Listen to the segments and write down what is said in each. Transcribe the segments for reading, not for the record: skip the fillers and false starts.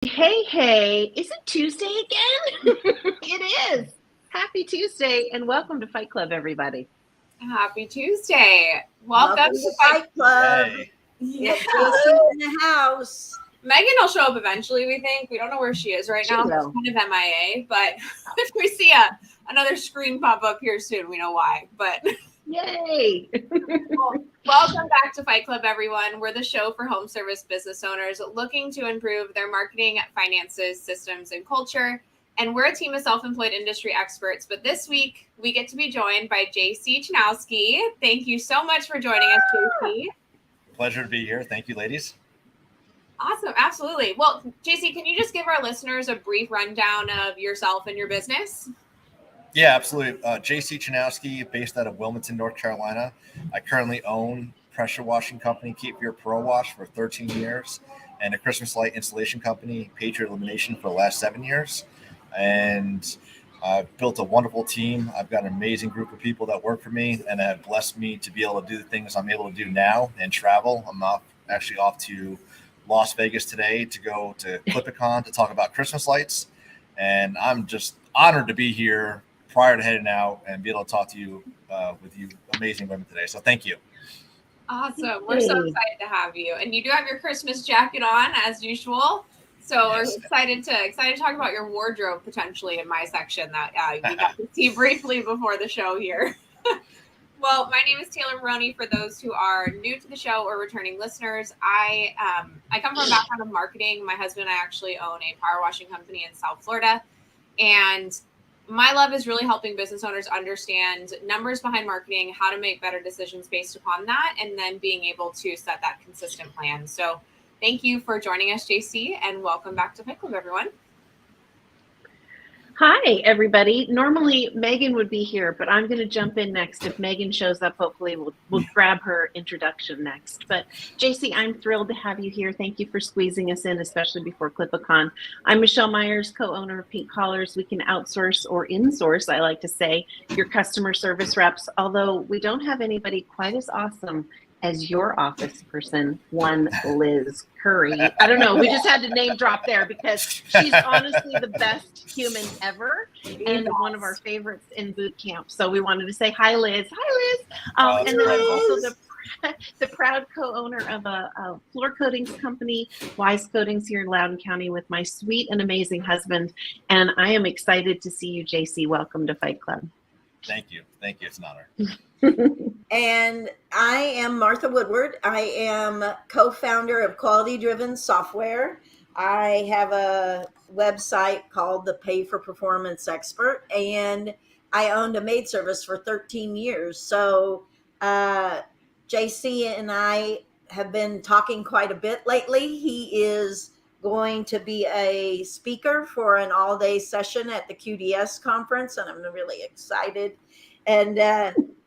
Hey, is it Tuesday again? It is. Happy Tuesday and welcome to Fight Club, everybody. Happy Tuesday. Welcome Welcome to to Fight. Fight Club. Yay. We Yeah. have JC in the house. Megan will show up eventually, we think. We don't know where she is right She now. will. She's kind of MIA, but if we see another screen pop up here soon, we know why. But Yay. welcome back to Fight Club, everyone. We're the show for home service business owners looking to improve their marketing, finances, systems, and culture. And we're a team of self-employed industry experts. But this week, we get to be joined by JC Chanowski. Thank you so much for joining us, JC. Pleasure to be here. Thank you, ladies. Awesome. Absolutely. Well, JC, can you just give our listeners a brief rundown of yourself and your business? Yeah, absolutely. JC Chanowski, based out of Wilmington, North Carolina. I currently own pressure washing company Keep Your Pro Wash for 13 years and a Christmas light installation company, Patriot Illumination, for the last 7 years. And I've built a wonderful team. I've got an amazing group of people that work for me and have blessed me to be able to do the things I'm able to do now and travel. I'm actually off to Las Vegas today to go to Clipicon to talk about Christmas lights. And I'm just honored to be here prior to heading out and be able to talk to you with you amazing women today. So thank you. Awesome. We're so excited to have you. And you do have your Christmas jacket on as usual. So Yes. we're excited to talk about your wardrobe potentially in my section that you got to see briefly before the show here. Well, my name is Taylor Maroney. For those who are new to the show or returning listeners, I come from a background of marketing. My husband and I actually own a power washing company in South Florida. And my love is really helping business owners understand numbers behind marketing, how to make better decisions based upon that, and then being able to set that consistent plan. So thank you for joining us, JC, and welcome back to Fight Club, everyone. Hi, everybody. Normally, Megan would be here, but I'm going to jump in next. If Megan shows up, hopefully we'll grab her introduction next. But JC, I'm thrilled to have you here. Thank you for squeezing us in, especially before Clipicon. I'm Michelle Myers, co-owner of Pink Collars. We can outsource or insource, I like to say, your customer service reps, although we don't have anybody quite as awesome as your office person, one Liz Curry. I don't know. We just had to name drop there because she's honestly the best human ever and one of our favorites in boot camp. So we wanted to say hi, Liz. Hi, Liz. And then I'm also the proud co-owner of a floor coatings company, Wise Coatings, here in Loudoun County, with my sweet and amazing husband. And I am excited to see you, JC. Welcome to Fight Club. Thank you. Thank you. It's an honor. And I am Martha Woodward. I am co-founder of Quality Driven Software. I have a website called the Pay for Performance Expert, and I owned a maid service for 13 years. So JC and I have been talking quite a bit lately. He is going to be a speaker for an all-day session at the QDS conference, and I'm really excited. And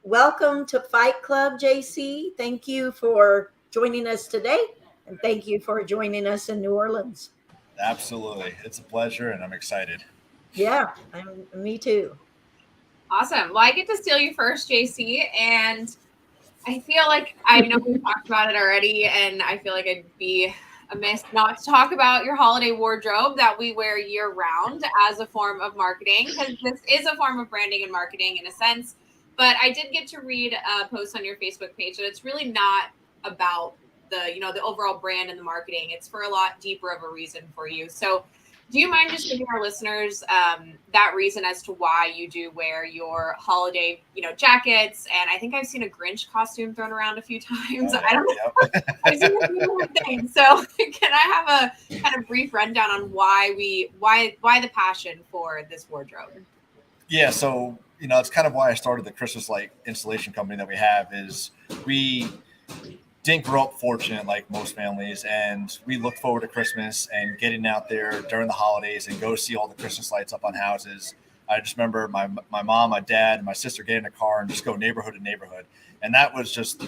welcome to Fight Club, JC. Thank you for joining us today, and thank you for joining us in New Orleans. Absolutely. It's a pleasure, and I'm excited. Yeah, me too. Awesome. Well, I get to steal you first, JC, and I feel like I know we talked about it already, and I feel like I'd be amiss not to talk about your holiday wardrobe that we wear year round as a form of marketing, because this is a form of branding and marketing in a sense. But I did get to read a post on your Facebook page that it's really not about the overall brand and the marketing. It's for a lot deeper of a reason for you. So do you mind just giving our listeners that reason as to why you do wear your holiday, jackets? And I think I've seen a Grinch costume thrown around a few times. I don't know. I've seen a few different things. So can I have a kind of brief rundown on why the passion for this wardrobe? Yeah. So, it's kind of why I started the Christmas light installation company that we have. Is we didn't grow up fortunate like most families, and we look forward to Christmas and getting out there during the holidays and go see all the Christmas lights up on houses. I just remember my mom, my dad, and my sister get in a car and just go neighborhood to neighborhood, and that was just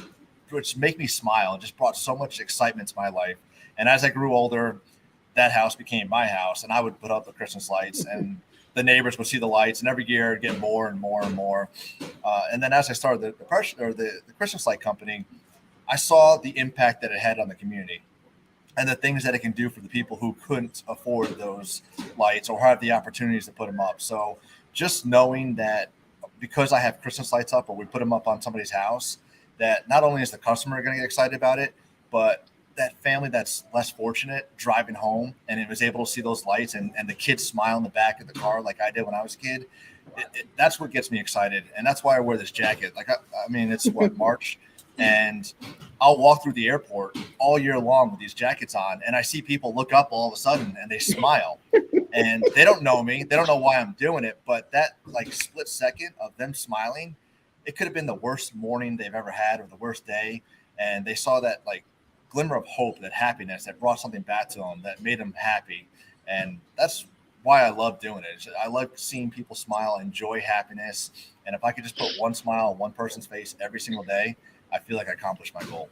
which make me smile and just brought so much excitement to my life. And as I grew older, that house became my house, and I would put up the Christmas lights, and the neighbors would see the lights, and every year it'd get more and more and more. And then as I started the Christmas light company, I saw the impact that it had on the community. and the things that it can do for the people who couldn't afford those lights or have the opportunities to put them up. So just knowing that because I have Christmas lights up or we put them up on somebody's house, that not only is the customer going to get excited about it, but that family that's less fortunate driving home and it was able to see those lights and the kids smile in the back of the car like I did when I was a kid. That's what gets me excited. And that's why I wear this jacket. Like, I mean, it's what, March, and I'll walk through the airport all year long with these jackets on. And I see people look up all of a sudden and they smile and they don't know me. They don't know why I'm doing it. But that like split second of them smiling, it could have been the worst morning they've ever had or the worst day. And they saw that like glimmer of hope, that happiness that brought something back to them that made them happy. And that's why I love doing it. I love seeing people smile, enjoy happiness. And if I could just put one smile on one person's face every single day, I feel like I accomplished my goal.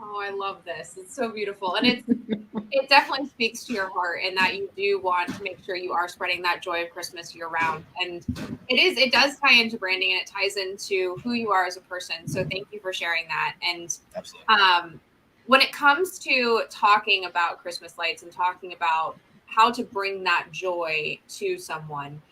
Oh, I love this. It's so beautiful. And it definitely speaks to your heart and that you do want to make sure you are spreading that joy of Christmas year round. And it does tie into branding and it ties into who you are as a person. So thank you for sharing that. And absolutely. When it comes to talking about Christmas lights and talking about how to bring that joy to someone,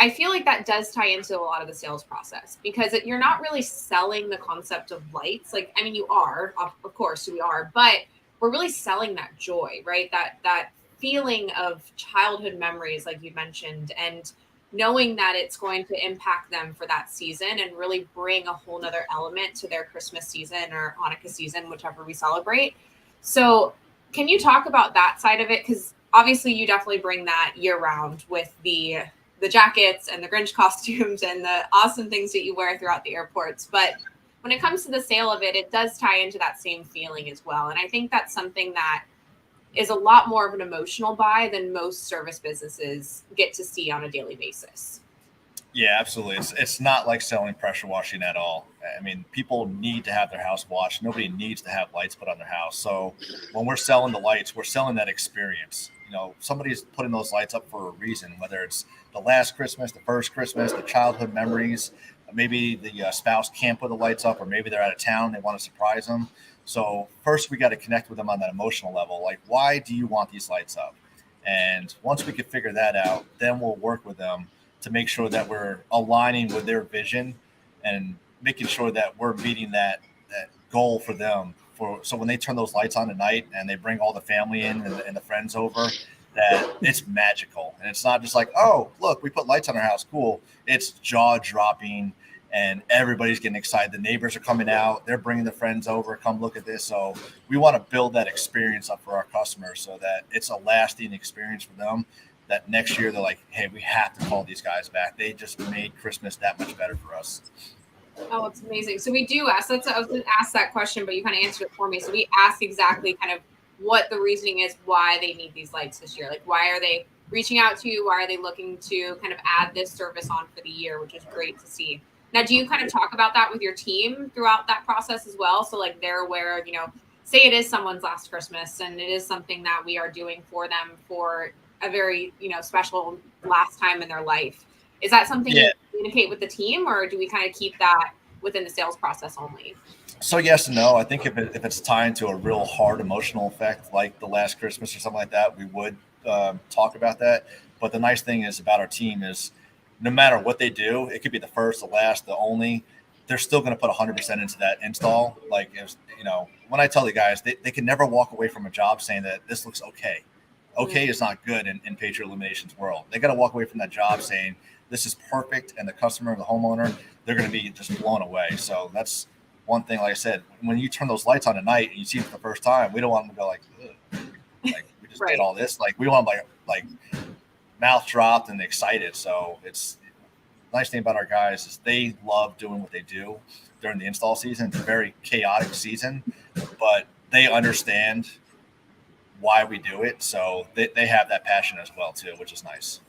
I feel like that does tie into a lot of the sales process because you're not really selling the concept of lights. Like, I mean, you are, of course we are, but we're really selling that joy, right? That feeling of childhood memories, like you mentioned, and knowing that it's going to impact them for that season and really bring a whole nother element to their Christmas season or Hanukkah season, whichever we celebrate. So can you talk about that side of it? Because obviously you definitely bring that year round with the jackets and the Grinch costumes and the awesome things that you wear throughout the airports. But when it comes to the sale of it, it does tie into that same feeling as well. And I think that's something that is a lot more of an emotional buy than most service businesses get to see on a daily basis. Yeah, absolutely. It's not like selling pressure washing at all. I mean, people need to have their house washed. Nobody needs to have lights put on their house. So when we're selling the lights, we're selling that experience. You know, somebody's putting those lights up for a reason, whether it's the last Christmas, the first Christmas, the childhood memories. Maybe the spouse can't put the lights up, or maybe they're out of town. They want to surprise them. So first we got to connect with them on that emotional level. Like, why do you want these lights up? And once we can figure that out, then we'll work with them to make sure that we're aligning with their vision and making sure that we're meeting that goal for them. So when they turn those lights on at night and they bring all the family in and the friends over, that it's magical. And it's not just like, oh, look, we put lights on our house. Cool. It's jaw dropping and everybody's getting excited. The neighbors are coming out. They're bringing their friends over. Come look at this. So we want to build that experience up for our customers so that it's a lasting experience for them, that next year they're like, hey, we have to call these guys back. They just made Christmas that much better for us. Oh, it's amazing. So we do ask, I was going to ask that question, but you kind of answered it for me. So we ask exactly kind of what the reasoning is, why they need these lights this year. Like, why are they reaching out to you? Why are they looking to kind of add this service on for the year, which is great to see. Now, do you kind of talk about that with your team throughout that process as well? So like they're aware of, say it is someone's last Christmas and it is something that we are doing for them for a very, special last time in their life. Is that something you communicate with the team, or do we kind of keep that within the sales process only? So yes and no. I think if it's tied to a real hard emotional effect, like the last Christmas or something like that, we would talk about that. But the nice thing is about our team is no matter what they do, it could be the first, the last, the only, they're still going to put 100% into that install. Like, when I tell the guys, they can never walk away from a job saying that this looks okay. Okay is not good in Patriot Illuminations world. They got to walk away from that job saying this is perfect, and the customer, the homeowner, they're going to be just blown away. So that's one thing. Like I said, when you turn those lights on at night and you see it for the first time, we don't want them to go like we just did all this. Like, we want them like mouth dropped and excited. So it's the nice thing about our guys is they love doing what they do during the install season. It's a very chaotic season, but they understand why we do it. So they have that passion as well too, which is nice.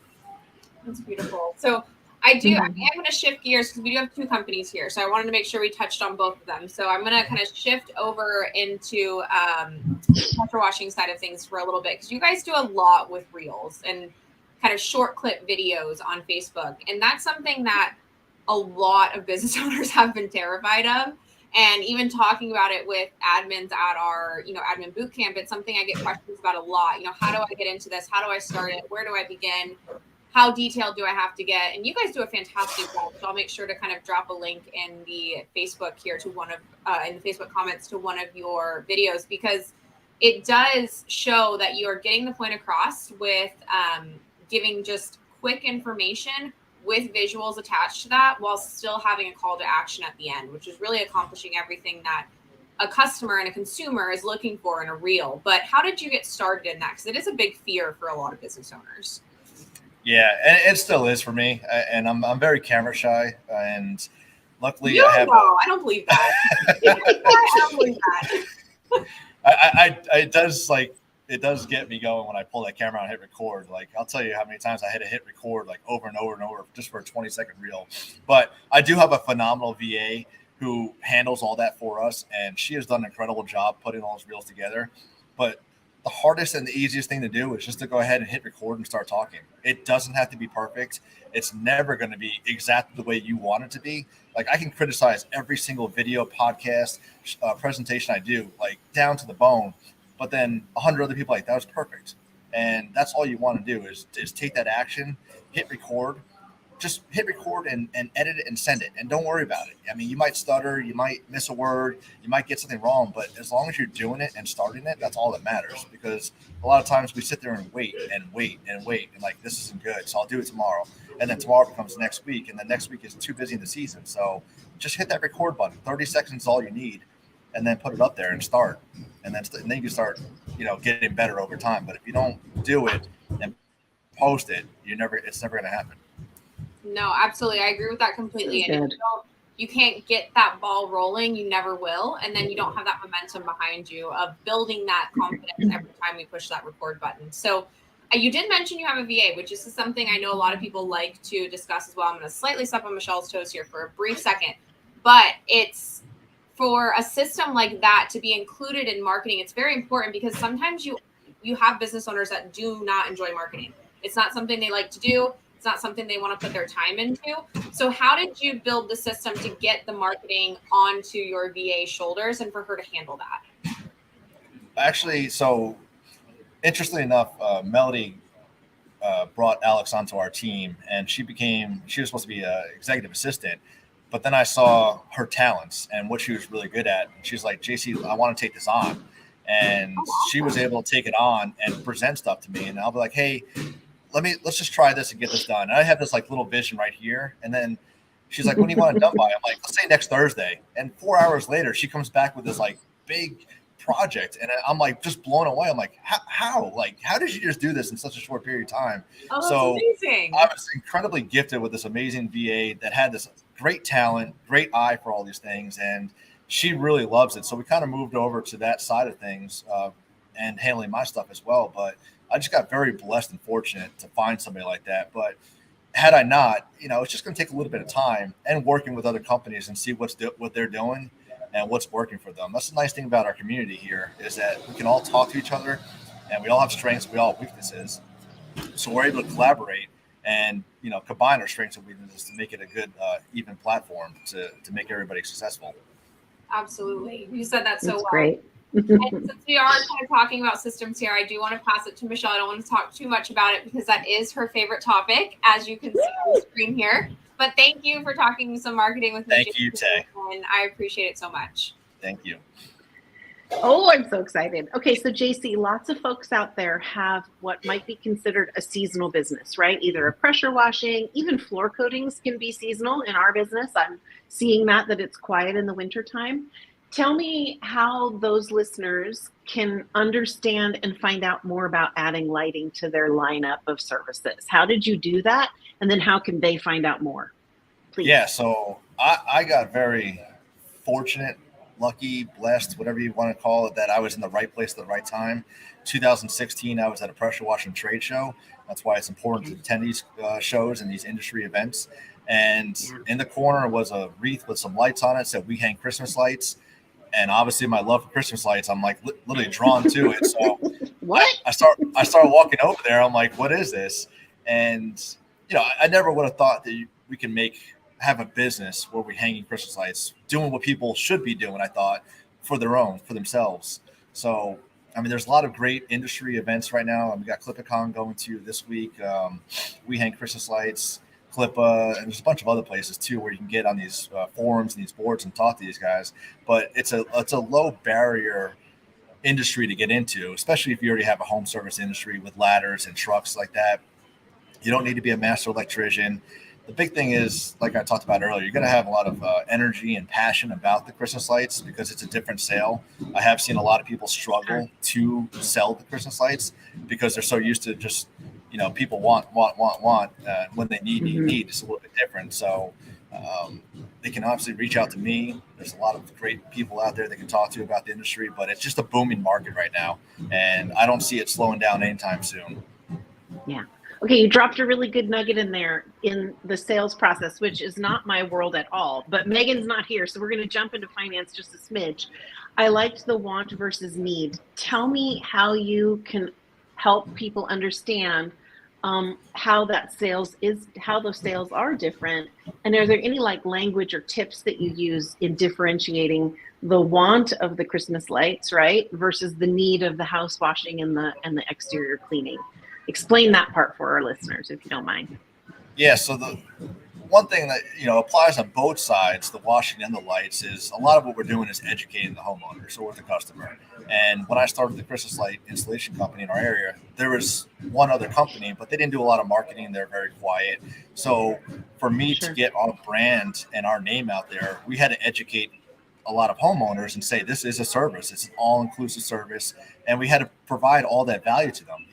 That's beautiful. So I'm going to shift gears because we do have two companies here. So I wanted to make sure we touched on both of them. So I'm going to kind of shift over into the pressure washing side of things for a little bit, because you guys do a lot with reels and kind of short clip videos on Facebook. And that's something that a lot of business owners have been terrified of. And even talking about it with admins at our, admin boot camp, it's something I get questions about a lot. How do I get into this? How do I start it? Where do I begin? How detailed do I have to get? And you guys do a fantastic job. So I'll make sure to kind of drop a link in the Facebook here to in the Facebook comments to one of your videos, because it does show that you are getting the point across with giving just quick information with visuals attached to that, while still having a call to action at the end, which is really accomplishing everything that a customer and a consumer is looking for in a reel. But how did you get started in that? Because it is a big fear for a lot of business owners. Yeah, and it still is for me. And I'm very camera shy. And luckily, I don't believe that. I don't believe that. It does get me going when I pull that camera out and hit record. Like, I'll tell you how many times I had to hit record like over and over and over just for a 20-second reel. But I do have a phenomenal VA who handles all that for us, and she has done an incredible job putting all those reels together. But the hardest and the easiest thing to do is just to go ahead and hit record and start talking. It doesn't have to be perfect. It's never going to be exactly the way you want it to be. Like, I can criticize every single video, podcast, presentation I do, like down to the bone. But then 100 other people like, that was perfect. And that's all you want to do is take that action, hit record, just hit record and edit it and send it. And don't worry about it. I mean, you might stutter, you might miss a word, you might get something wrong, but as long as you're doing it and starting it, that's all that matters. Because a lot of times we sit there and wait and like, this isn't good, so I'll do it tomorrow. And then tomorrow becomes next week, and then next week is too busy in the season. So just hit that record button. 30 seconds is all you need, and then put it up there and start. And then you can start, getting better over time. But if you don't do it and post it, it's never going to happen. No, absolutely. I agree with that completely. And if you can't get that ball rolling, you never will. And then you don't have that momentum behind you of building that confidence every time we push that record button. So you did mention you have a VA, which is something I know a lot of people like to discuss as well. I'm going to slightly step on Michelle's toes here for a brief second, but it's for a system like that to be included in marketing. It's very important because sometimes you have business owners that do not enjoy marketing. It's not something they like to do. It's not something they want to put their time into. So how did you build the system to get the marketing onto your VA shoulders and for her to handle that? Actually, so interestingly enough, Melody brought Alex onto our team, and she was supposed to be an executive assistant. But then I saw her talents and what she was really good at. And she's like, JC, I want to take this on. And she was able to take it on and present stuff to me. And I'll be like, hey, let's just try this and get this done. And I have this like little vision right here. And then she's like, when do you want it done by? I'm like, let's say next Thursday. And 4 hours later, she comes back with this like big project. And I'm like, just blown away. I'm like, how? Like, how did you just do this in such a short period of time? Oh, that's amazing. I was incredibly gifted with this amazing VA that had this great talent, great eye for all these things. And she really loves it. So we kind of moved over to that side of things and handling my stuff as well. But I just got very blessed and fortunate to find somebody like that. But had I not, it's just going to take a little bit of time and working with other companies and see what they're doing and what's working for them. That's the nice thing about our community here is that we can all talk to each other and we all have strengths, we all have weaknesses. So we're able to collaborate and, combine our strengths and weaknesses to make it a good, even platform to make everybody successful. Absolutely. You said that so well. Great. And since we are kind of talking about systems here, I do want to pass it to Michelle. I don't want to talk too much about it because that is her favorite topic, as you can see on the screen here. But thank you for talking some marketing with me. Thank you, Tay. And I appreciate it so much. Thank you. Oh, I'm so excited. Okay, so JC, lots of folks out there have what might be considered a seasonal business, right? Either a pressure washing, even floor coatings can be seasonal in our business. I'm seeing that it's quiet in the wintertime. Tell me how those listeners can understand and find out more about adding lighting to their lineup of services. How did you do that? And then how can they find out more? Please. Yeah, so I got very fortunate, lucky, blessed, whatever you want to call it, that I was in the right place at the right time. 2016, I was at a pressure washing trade show. That's why it's important to attend these shows and these industry events. And in the corner was a wreath with some lights on it, said we hang Christmas lights. And obviously my love for Christmas lights, I'm like literally drawn to it. So what? I started walking over there. I'm like, what is this? And, I never would have thought that we can make have a business where we're hanging Christmas lights, doing what people should be doing, I thought, for themselves. So, I mean, there's a lot of great industry events right now. We got Clipicon going to this week. We hang Christmas lights, Clippa, and there's a bunch of other places too where you can get on these forums and these boards and talk to these guys. But it's a low barrier industry to get into, especially if you already have a home service industry with ladders and trucks like that. You don't need to be a master electrician. The big thing is, like I talked about earlier, you're going to have a lot of energy and passion about the Christmas lights because it's a different sale. I have seen a lot of people struggle to sell the Christmas lights because they're so used to just, people want. When they need. It's a little bit different. So they can obviously reach out to me. There's a lot of great people out there they can talk to about the industry, but it's just a booming market right now. And I don't see it slowing down anytime soon. Yeah. Okay, you dropped a really good nugget in there in the sales process, which is not my world at all. But Megan's not here, so we're going to jump into finance just a smidge. I liked the want versus need. Tell me how you can help people understand how those sales are different. And are there any language or tips that you use in differentiating the want of the Christmas lights, right, versus the need of the house washing and the exterior cleaning? Explain that part for our listeners, if you don't mind. Yeah. So the one thing that, applies on both sides, the washing and the lights, is a lot of what we're doing is educating the homeowner, or the customer. And when I started the Christmas light installation company in our area, there was one other company, but they didn't do a lot of marketing. They're very quiet. So for me to get our brand and our name out there, we had to educate a lot of homeowners and say, this is a service. It's an all-inclusive service. And we had to provide all that value to them.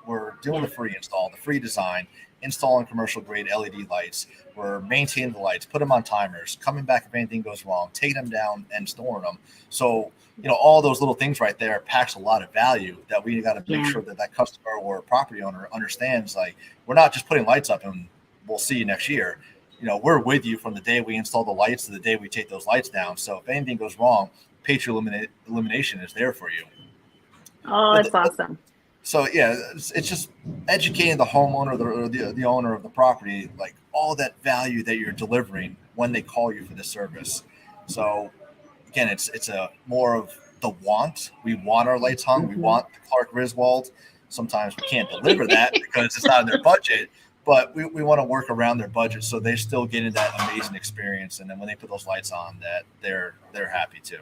We're doing the free install, the free design, installing commercial grade LED lights. We're maintaining the lights, put them on timers, coming back if anything goes wrong, taking them down and storing them. So, all those little things right there packs a lot of value that we got to make sure that customer or property owner understands. We're not just putting lights up and we'll see you next year. We're with you from the day we install the lights to the day we take those lights down. So if anything goes wrong, Patriot Illumination is there for you. Oh, that's awesome. So yeah, it's just educating the homeowner or the owner of the property, all that value that you're delivering when they call you for this service. So again, it's a more of the want. We want our lights hung. We want the Clark Griswold. Sometimes we can't deliver that because it's not in their budget. But we want to work around their budget so they're still getting that amazing experience. And then when they put those lights on, that they're happy too.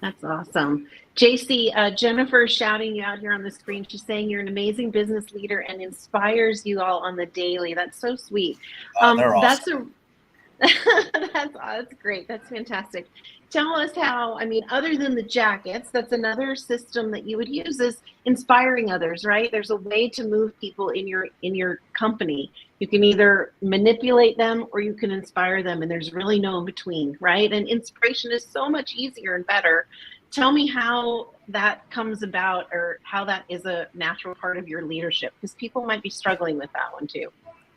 That's awesome. JC, Jennifer is shouting you out here on the screen. She's saying you're an amazing business leader and inspires you all on the daily. That's so sweet. They're awesome. That's great. That's fantastic. Tell us how, other than the jackets, that's another system that you would use, is inspiring others, right? There's a way to move people in your company. You can either manipulate them or you can inspire them, and there's really no in between, right? And inspiration is so much easier and better. Tell me how that comes about, or how that is a natural part of your leadership, because people might be struggling with that one too.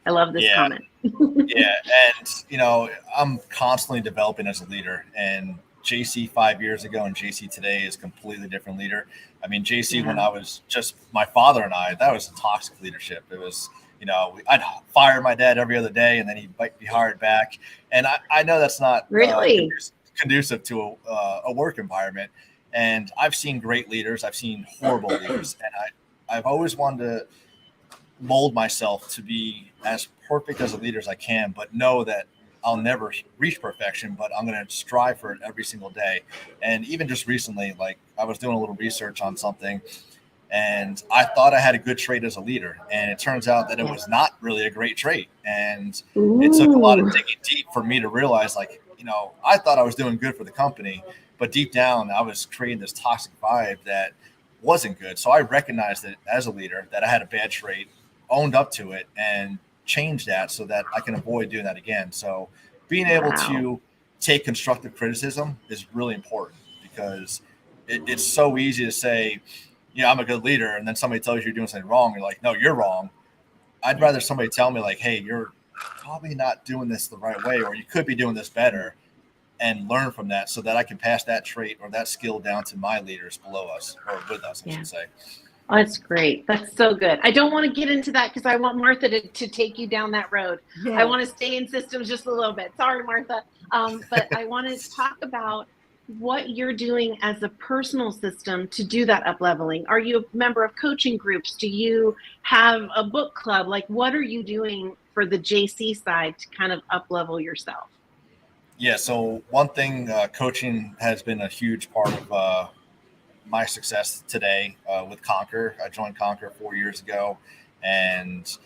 I love this comment. Yeah. And, I'm constantly developing as a leader, and JC 5 years ago and JC today is a completely different leader. JC, when I was just my father and I, that was toxic leadership. It was, I'd fire my dad every other day and then he'd be hired back. And I know that's not really conducive to a work environment. And I've seen great leaders. I've seen horrible leaders. And I've always wanted to mold myself to be as perfect as a leader as I can, but know that I'll never reach perfection, but I'm going to strive for it every single day. And even just recently, I was doing a little research on something and I thought I had a good trait as a leader. And it turns out that it was not really a great trait. And it took a lot of digging deep for me to realize, I thought I was doing good for the company, but deep down I was creating this toxic vibe that wasn't good. So I recognized it as a leader that I had a bad trait, owned up to it, and changed that so that I can avoid doing that again. So being able to take constructive criticism is really important, because it's so easy to say, I'm a good leader, and then somebody tells you you're doing something wrong. You're like, no, you're wrong. I'd rather somebody tell me hey, you're probably not doing this the right way, or you could be doing this better, and learn from that so that I can pass that trait or that skill down to my leaders below us, or with us, I should say. Oh, that's great. That's so good. I don't want to get into that because I want Martha to take you down that road. Yeah. I want to stay in systems just a little bit. Sorry, Martha. But I want to talk about what you're doing as a personal system to do that up leveling. Are you a member of coaching groups? Do you have a book club? Like, what are you doing for the JC side to kind of up level yourself? Yeah. So one thing, coaching has been a huge part of my success today with Conquer. I joined Conquer 4 years ago, and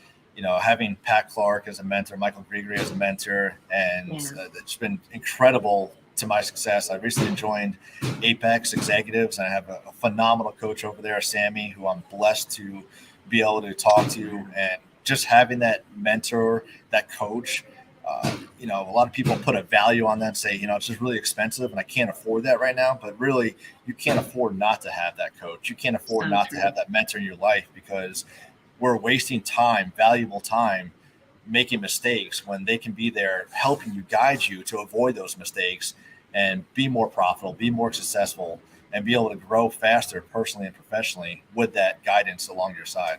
having Pat Clark as a mentor, Michael Gregory as a mentor, and it's been incredible to my success. I recently joined Apex Executives, and I have a phenomenal coach over there, Sammy, who I'm blessed to be able to talk to, and just having that mentor, that coach. A lot of people put a value on that and say, it's just really expensive and I can't afford that right now. But really, you can't afford not to have that coach. You can't afford not to have that mentor in your life, because we're wasting time, valuable time, making mistakes when they can be there helping you, guide you to avoid those mistakes and be more profitable, be more successful, and be able to grow faster personally and professionally with that guidance along your side.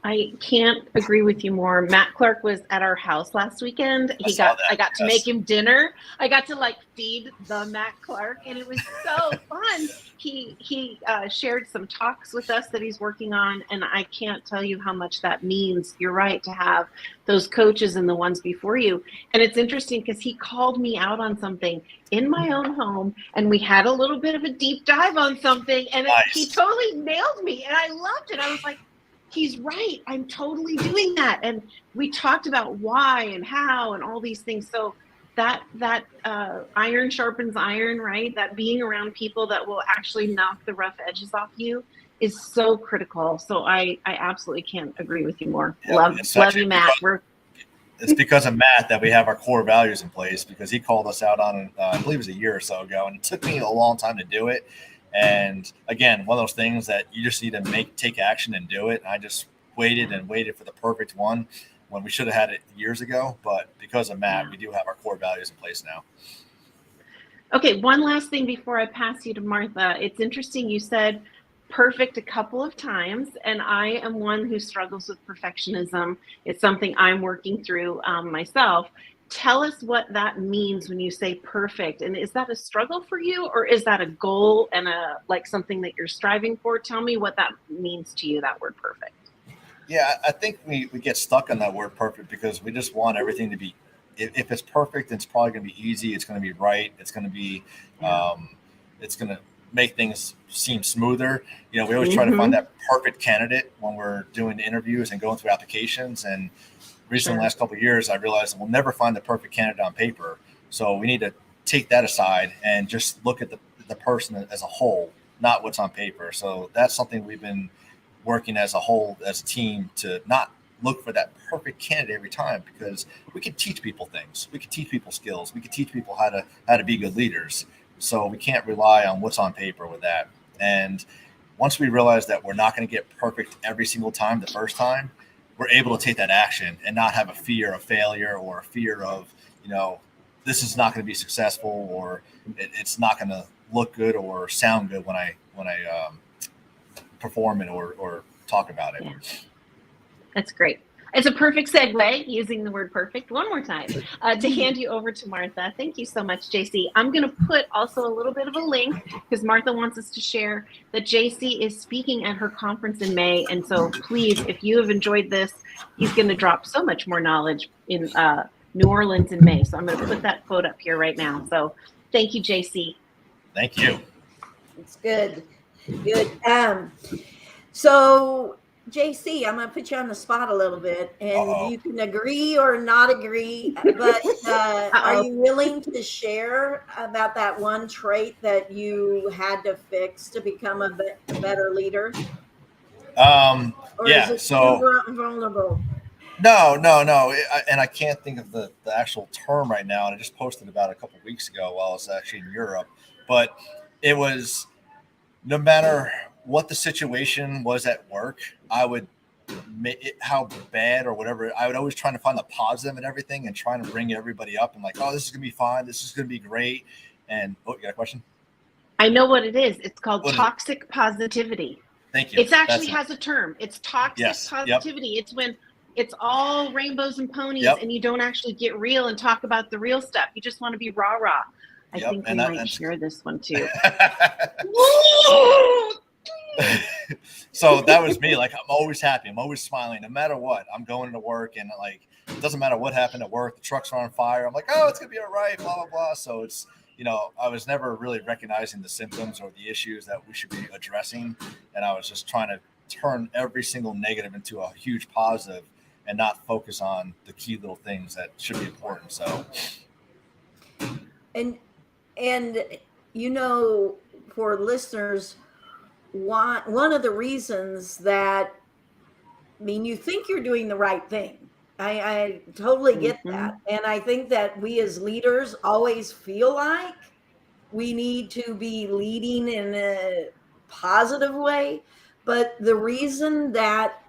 I can't agree with you more. Matt Clark was at our house last weekend. I got to make him dinner. I got to feed the Matt Clark, and it was so fun. He shared some talks with us that he's working on, and I can't tell you how much that means. You're right, to have those coaches and the ones before you. And it's interesting because he called me out on something in my own home, and we had a little bit of a deep dive on something, and he totally nailed me, and I loved it. I was like, he's right. I'm totally doing that. And we talked about why and how and all these things. So that iron sharpens iron, right? That being around people that will actually knock the rough edges off you is so critical. So I absolutely can't agree with you more. Yeah, love you, Matt. It's because of Matt that we have our core values in place, because he called us out on, I believe it was a year or so ago, and it took me a long time to do it. And again, one of those things that you just need to take action and do it. And I just waited for the perfect one when we should have had it years ago. But because of Matt, we do have our core values in place now. Okay, one last thing before I pass you to Martha. It's interesting, you said perfect a couple of times, and I am one who struggles with perfectionism. It's something I'm working through myself. Tell us what that means when you say perfect, and is that a struggle for you, or is that a goal and something that you're striving for? Tell me what that means to you, that word perfect. Yeah, I think we get stuck on that word perfect because we just want everything to be, if it's perfect, it's probably going to be easy. It's going to be right. It's going to be, it's going to make things seem smoother. We always try to find that perfect candidate when we're doing interviews and going through applications. And recently, in the last couple of years, I realized we'll never find the perfect candidate on paper. So we need to take that aside and just look at the person as a whole, not what's on paper. So that's something we've been working as a whole, as a team, to not look for that perfect candidate every time, because we can teach people things. We can teach people skills. We can teach people how to be good leaders. So we can't rely on what's on paper with that. And once we realize that we're not going to get perfect every single time the first time, we're able to take that action and not have a fear of failure or a fear of, this is not going to be successful, or it's not going to look good or sound good when I perform it or talk about it. Yeah. That's great. It's a perfect segue, using the word perfect one more time, to hand you over to Martha. Thank you so much, JC. I'm going to put also a little bit of a link, because Martha wants us to share that JC is speaking at her conference in May. And so please, if you have enjoyed this, he's going to drop so much more knowledge in New Orleans in May. So I'm going to put that quote up here right now. So thank you, JC. Thank you. It's good. Good. So JC, I'm going to put you on the spot a little bit, and you can agree or not agree, but are you willing to share about that one trait that you had to fix to become a better leader? Or is it too vulnerable? No. And I can't think of the actual term right now. And I just posted about it a couple of weeks ago while I was actually in Europe. But it was, no matter what the situation was at work, I would make it how bad or whatever. I would always try to find the positive in everything and trying to bring everybody up and this is going to be fine. This is going to be great. And you got a question? I know what it is. It's called toxic positivity. Thank you. It actually has a term. It's toxic Yes. positivity. It's when it's all rainbows and ponies Yep. and you don't actually get real and talk about the real stuff. You just want to be rah-rah. I Yep, think we might share this one too. So that was me. Like, I'm always happy. I'm always smiling, no matter what. I'm going to work, and like, it doesn't matter what happened at work. The trucks are on fire. I'm like, oh, it's gonna be all right. Blah blah blah. So it's, you know, I was never really recognizing the symptoms or the issues that we should be addressing, and I was just trying to turn every single negative into a huge positive, and not focus on the key little things that should be important. So, and you know, for listeners, one of the reasons that, I mean, you think you're doing the right thing. I totally get that. And I think that we as leaders always feel like we need to be leading in a positive way. But the reason that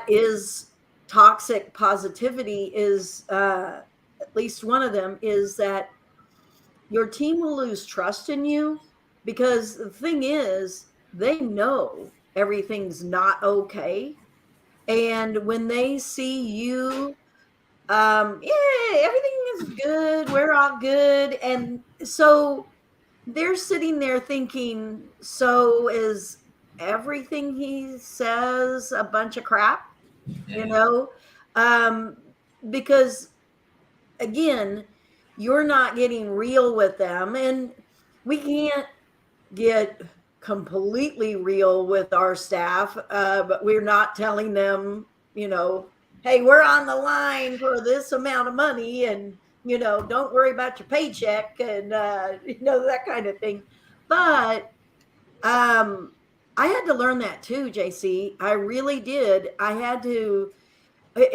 is toxic positivity is, at least one of them, is that your team will lose trust in you, because the thing is, they know everything's not okay. And when they see you, yeah, everything is good, we're all good. And so they're sitting there thinking, so is everything he says a bunch of crap, you know? Because again, you're not getting real with them, and we can't get completely real with our staff, but we're not telling them, you know, hey, we're on the line for this amount of money, and you know, don't worry about your paycheck, and you know, that kind of thing. But I had to learn that too, JC. I really did. I had to,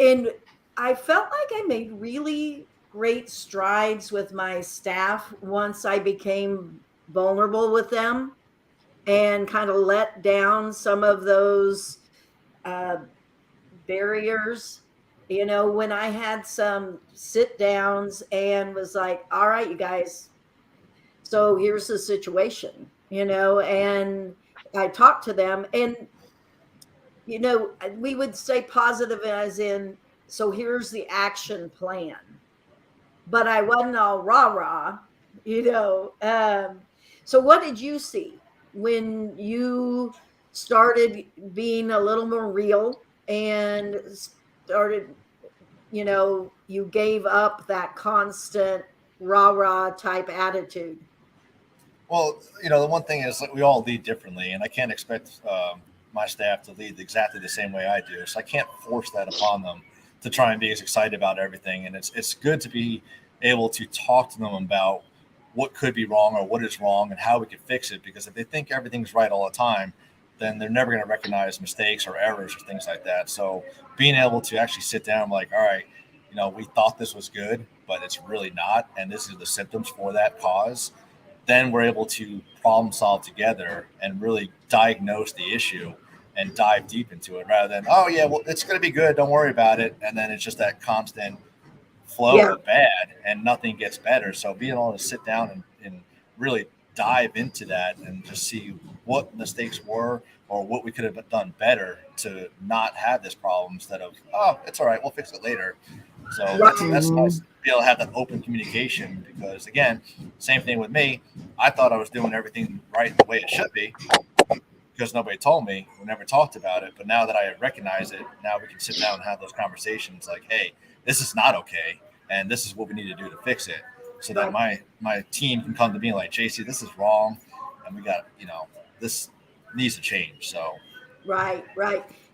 and I felt like I made really great strides with my staff once I became vulnerable with them and kind of let down some of those barriers. You know, when I had some sit downs and was like, all right, you guys, so here's the situation, you know, and I talked to them, and, you know, we would say positive as in, so here's the action plan. But I wasn't all rah rah, you know. So what did you see when you started being a little more real and started, you know, you gave up that constant rah rah type attitude? well, you know, the one thing is that we all lead differently, and I can't expect my staff to lead exactly the same way I do. So I can't force that upon them to try and be as excited about everything. And it's good to be able to talk to them about what could be wrong or what is wrong and how we can fix it. Because if they think everything's right all the time, then they're never going to recognize mistakes or errors or things like that. So being able to actually sit down, like, all right, you know, we thought this was good, but it's really not, and this is the symptoms for that cause. Then we're able to problem solve together and really diagnose the issue and dive deep into it, rather than, oh yeah, well, it's going to be good, don't worry about it. And then it's just that constant flow of bad and nothing gets better. So being able to sit down and really dive into that and just see what mistakes were or what we could have done better to not have this problem, instead of, oh, it's all right, we'll fix it later. So that's nice to be able to have that open communication, because again, same thing with me. I thought I was doing everything right the way it should be, because nobody told me. We never talked about it. But now that I recognize it, now we can sit down and have those conversations like, hey, this is not okay, and this is what we need to do to fix it, so that my team can come to me like, JC, this is wrong, and we got, you know, this needs to change. So Right.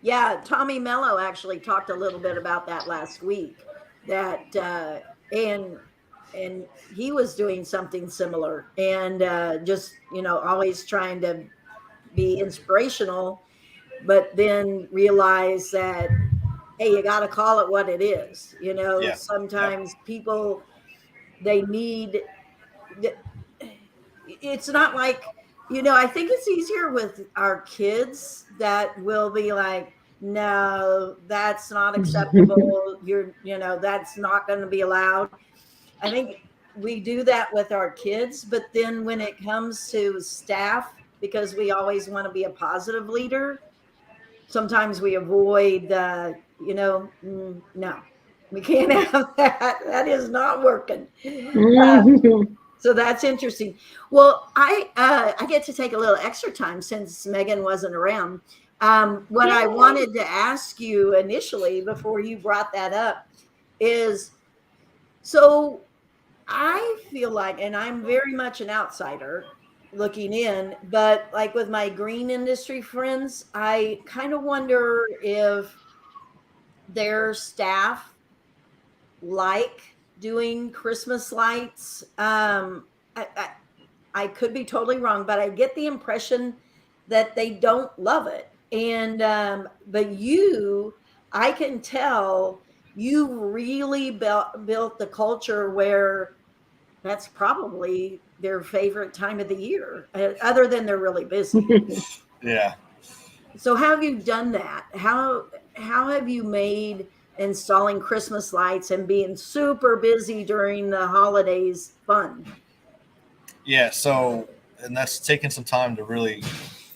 Yeah, Tommy Mello actually talked a little bit about that last week, that and he was doing something similar, and just, you know, always trying to be inspirational, but then realize that, hey, you got to call it what it is. You know, sometimes people, they need, it's not like, you know, I think it's easier with our kids that will be like, no, that's not acceptable. You know, that's not going to be allowed. I think we do that with our kids, but then when it comes to staff, because we always want to be a positive leader. Sometimes we avoid, no, we can't have that. That is not working. So that's interesting. Well, I get to take a little extra time since Megan wasn't around. What I wanted to ask you initially before you brought that up is, so I feel like, and I'm very much an outsider looking in, but like with my green industry friends, I kind of wonder if their staff like doing Christmas lights. I could be totally wrong, but I get the impression that they don't love it. And but I can tell you really built the culture where that's probably their favorite time of the year, other than they're really busy. Yeah. So how have you done that? How have you made installing Christmas lights and being super busy during the holidays fun? Yeah. So, and that's taken some time to really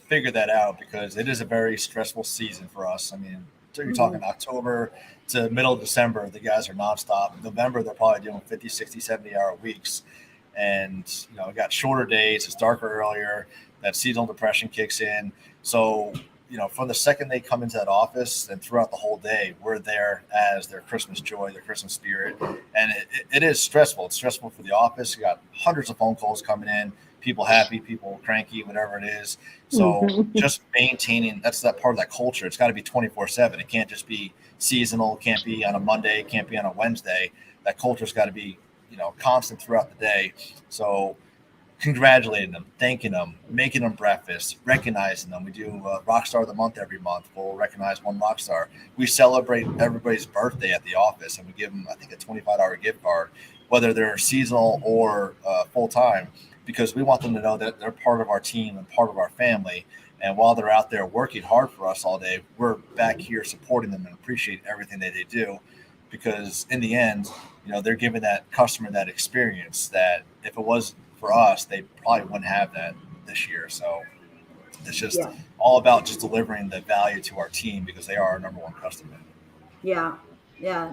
figure that out because it is a very stressful season for us. I mean, so you're talking October to middle of December, the guys are nonstop. November, they're probably doing 50, 60, 70-hour weeks. And, we got shorter days. It's darker earlier. That seasonal depression kicks in. So, from the second they come into that office and throughout the whole day, we're there as their Christmas joy, their Christmas spirit. And it is stressful. It's stressful for the office. You got hundreds of phone calls coming in, people happy, people cranky, whatever it is. So just maintaining, that's that part of that culture. It's got to be 24/7. It can't just be seasonal. It can't be on a Monday. It can't be on a Wednesday. That culture's got to be, constant throughout the day. So congratulating them, thanking them, making them breakfast, recognizing them. We do Rockstar of the Month every month. We'll recognize one rock star. We celebrate everybody's birthday at the office, and we give them, I think, a $25 gift card, whether they're seasonal or full-time, because we want them to know that they're part of our team and part of our family. And while they're out there working hard for us all day, we're back here supporting them and appreciate everything that they do, because in the end, they're giving that customer that experience that if it was for us, they probably wouldn't have that this year. So it's just all about just delivering the value to our team because they are our number one customer. Yeah,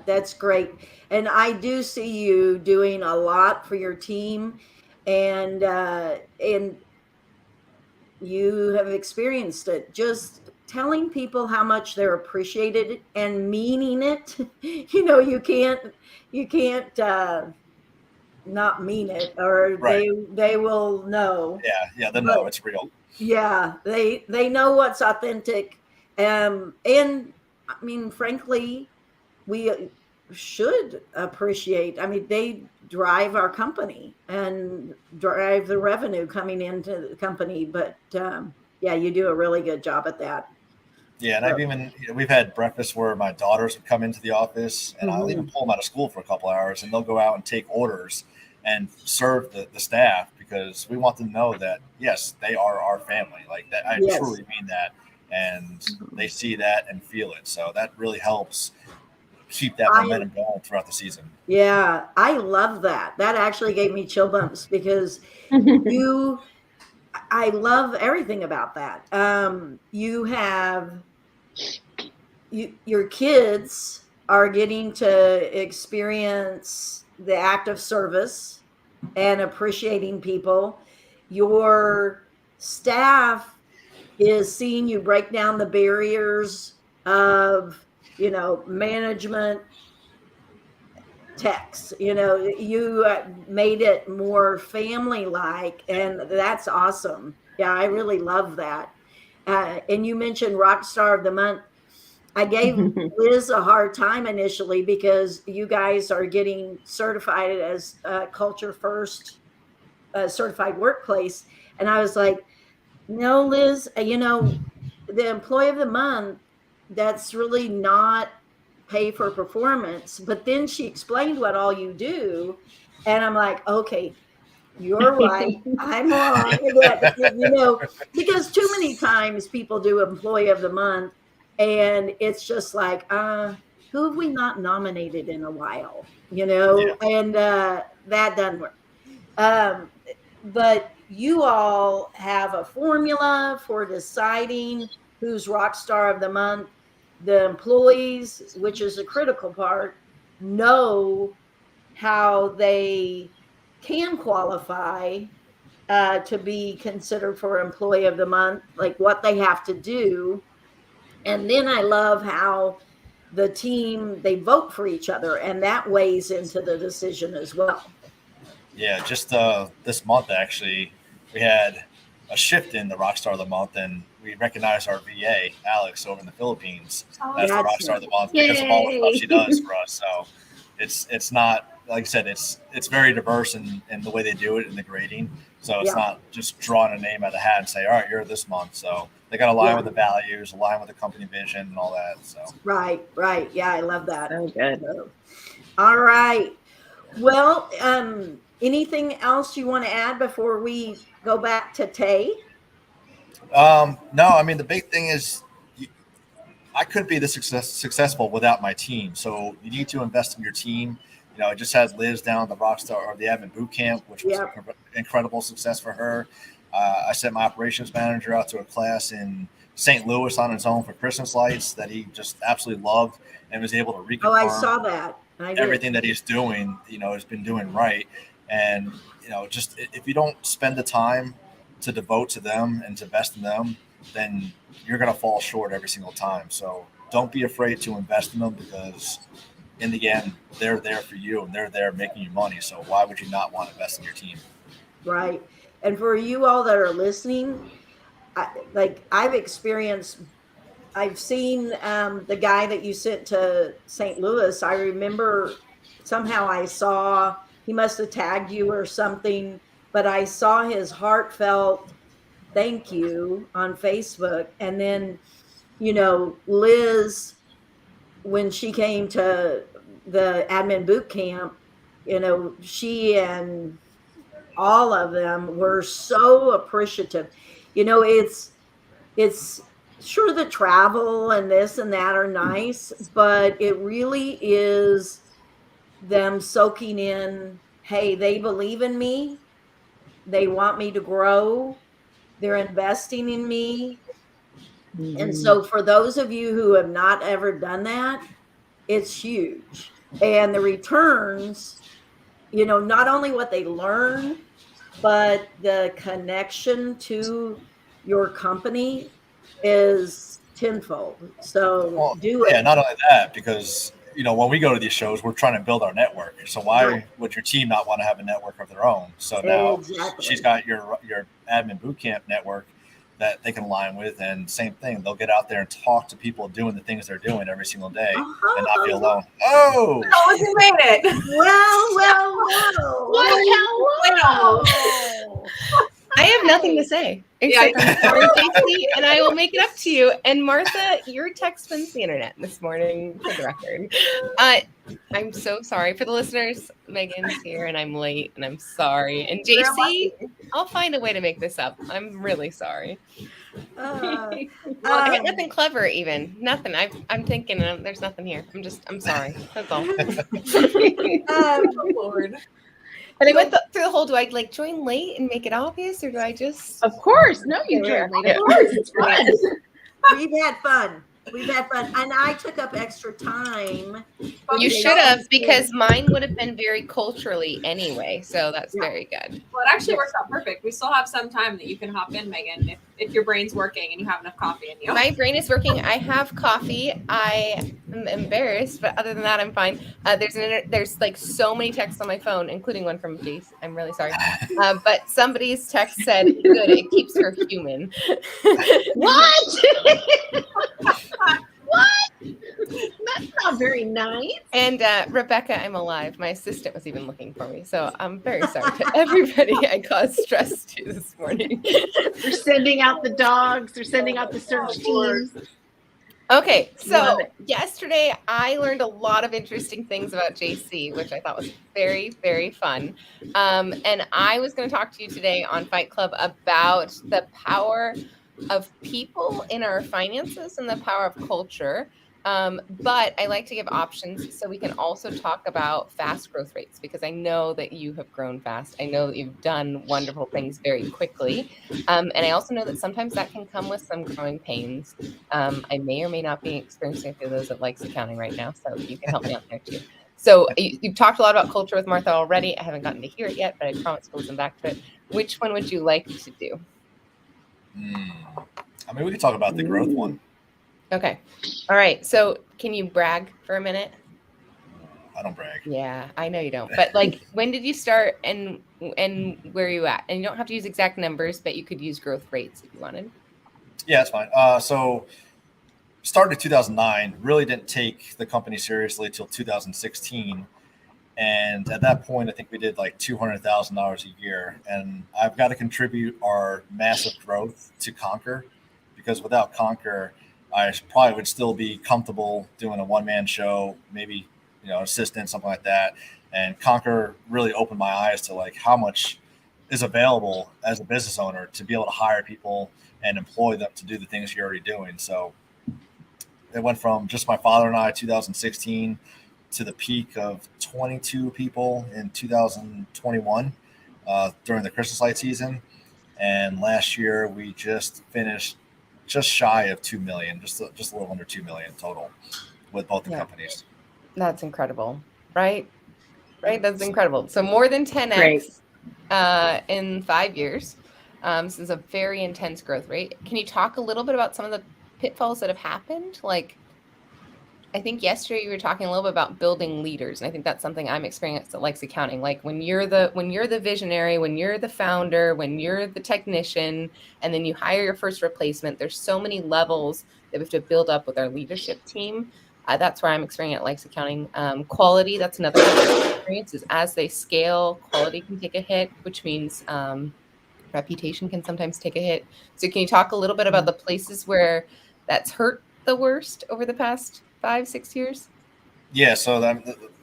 that's great. And I do see you doing a lot for your team, and you have experienced it. Just telling people how much they're appreciated and meaning it. You can't not mean it, or Right. they will know. Yeah, they know it's real. Yeah, they know what's authentic. And I mean, frankly, we should appreciate. I mean, they drive our company and drive the revenue coming into the company. But you do a really good job at that. Yeah, and we've had breakfast where my daughters would come into the office, and I'll even pull them out of school for a couple of hours, and they'll go out and take orders and serve the staff, because we want them to know that, yes, they are our family. Like that, I truly mean that, and they see that and feel it. So that really helps keep that momentum going throughout the season. Yeah, I love that. That actually gave me chill bumps because I love everything about that. Your kids are getting to experience the act of service and appreciating people. Your staff is seeing you break down the barriers of, management techs. You made it more family-like, and that's awesome. Yeah, I really love that. And you mentioned Rockstar of the Month. I gave Liz a hard time initially because you guys are getting certified as Culture First certified workplace. And I was like, no, Liz, the Employee of the Month, that's really not pay for performance. But then she explained what all you do. And I'm like, okay, you're right. I'm wrong. Because too many times people do Employee of the Month, and it's just like, who have we not nominated in a while? And that doesn't work. But you all have a formula for deciding who's rock star of the month. The employees, which is a critical part, know how they can qualify to be considered for employee of the month, like what they have to do. And then I love how the team, they vote for each other, and that weighs into the decision as well. Yeah, just this month actually, we had a shift in the Rockstar of the Month, and we recognized our VA Alex over in the Philippines as the That's Rockstar of the Month because of all the stuff Yay. she does for us. So it's not, like I said, it's very diverse in the way they do it in the grading. So it's Yeah. not just drawing a name out of the hat and say, all right, you're this month. So they got to align Yeah. with the values, align with the company vision, and all that. So Right. Yeah, I love that. So good. So, all right. Well, anything else you want to add before we go back to Tay? no, I mean the big thing is I couldn't be this successful without my team. So you need to invest in your team. You know, I just had Liz down at the Rockstar or the Admin Boot Camp, which was Yep. an incredible success for her. I sent my operations manager out to a class in St. Louis on his own for Christmas lights that he just absolutely loved and was able to reconfirm Oh, I saw that. I did. everything that he's doing, you know, has been doing right. And, you know, just if you don't spend the time to devote to them and to invest in them, then you're going to fall short every single time. So don't be afraid to invest in them because in the end, they're there for you and they're there making you money. So why would you not want to invest in your team? Right. And for you all that are listening, I've seen the guy that you sent to St. Louis. I remember somehow I saw, he must have tagged you or something, but I saw his heartfelt thank you on Facebook. And then, you know, Liz, when she came to the admin boot camp, you know, she and all of them were so appreciative. You know, it's sure the travel and this and that are nice, but it really is them soaking in, hey, they believe in me, they want me to grow, they're investing in me. And so for those of you who have not ever done that, it's huge. And the returns, you know, not only what they learn, but the connection to your company is tenfold. So Well, do yeah, it. not only that, because, you know, when we go to these shows, we're trying to build our network. So why Right. would your team not want to have a network of their own? So now Exactly. she's got your admin boot camp network that they can align with, and same thing, they'll get out there and talk to people doing the things they're doing every single day and not be alone. Oh, Oh, you made it. Well. Hello. I have nothing to say except I'm sorry, JC, and I will make it up to you. And Martha, your text wins the internet this morning, for the record. I'm so sorry for the listeners. Megan's here, and I'm late, and I'm sorry. And JC, I'll find a way to make this up. I'm really sorry. I got nothing clever, even nothing. I'm thinking there's nothing here. I'm sorry. That's all. Lord. But I went through the whole, do I like join late and make it obvious, or do I just? Of course. No, you Yeah. joined late. Of course. It's fun. We've had fun. And I took up extra time. You should have, because mine would have been very culturally anyway. So that's very good. Well, it actually works out perfect. We still have some time that you can hop in, Megan, if your brain's working and you have enough coffee in you. My brain is working. I have coffee. I am embarrassed, but other than that, I'm fine. There's like so many texts on my phone, including one from Jace. I'm really sorry. But somebody's text said, good, it keeps her human. What? What? That's not very nice. And Rebecca, I'm alive. My assistant was even looking for me. So I'm very sorry to everybody I caused stress to this morning. They're sending out the dogs. They're sending out the search teams. Okay, so Love it. yesterday I learned a lot of interesting things about JC, which I thought was very, very fun. And I was going to talk to you today on Fight Club about the power of people in our finances and the power of culture. But I like to give options so we can also talk about fast growth rates, because I know that you have grown fast. I know that you've done wonderful things very quickly. And I also know that sometimes that can come with some growing pains. I may or may not be experiencing a few of those at Likes Accounting right now, so you can help me out there too. So you've talked a lot about culture with Martha already. I haven't gotten to hear it yet, but I promise to listen back to it. Which one would you like to do? I mean, we could talk about the growth one. Okay. All right. So can you brag for a minute? I don't brag. Yeah, I know you don't. But like, when did you start and where are you at? And you don't have to use exact numbers, but you could use growth rates if you wanted. Yeah, that's fine. So started in 2009, really didn't take the company seriously till 2016. And at that point, I think we did like $200,000 a year. And I've got to contribute our massive growth to Conquer, because without Conquer, I probably would still be comfortable doing a one-man show, maybe, assistant, something like that. And Conquer really opened my eyes to like how much is available as a business owner to be able to hire people and employ them to do the things you're already doing. So it went from just my father and I, 2016, to the peak of 22 people in 2021 during the Christmas light season. And last year we just finished just shy of 2 million, just a little under 2 million total with both the companies. That's incredible, right? Right. That's incredible. So more than 10x in 5 years. This is a very intense growth rate. Can you talk a little bit about some of the pitfalls that have happened? Like, I think yesterday you were talking a little bit about building leaders, and I think that's something I'm experiencing at Likes Accounting. Like when you're the visionary, when you're the founder, when you're the technician, and then you hire your first replacement, there's so many levels that we have to build up with our leadership team. That's where I'm experiencing at Likes Accounting. Quality, that's another experience, is as they scale, quality can take a hit, which means reputation can sometimes take a hit. So can you talk a little bit about the places where that's hurt the worst over the past 5-6 years? Yeah. So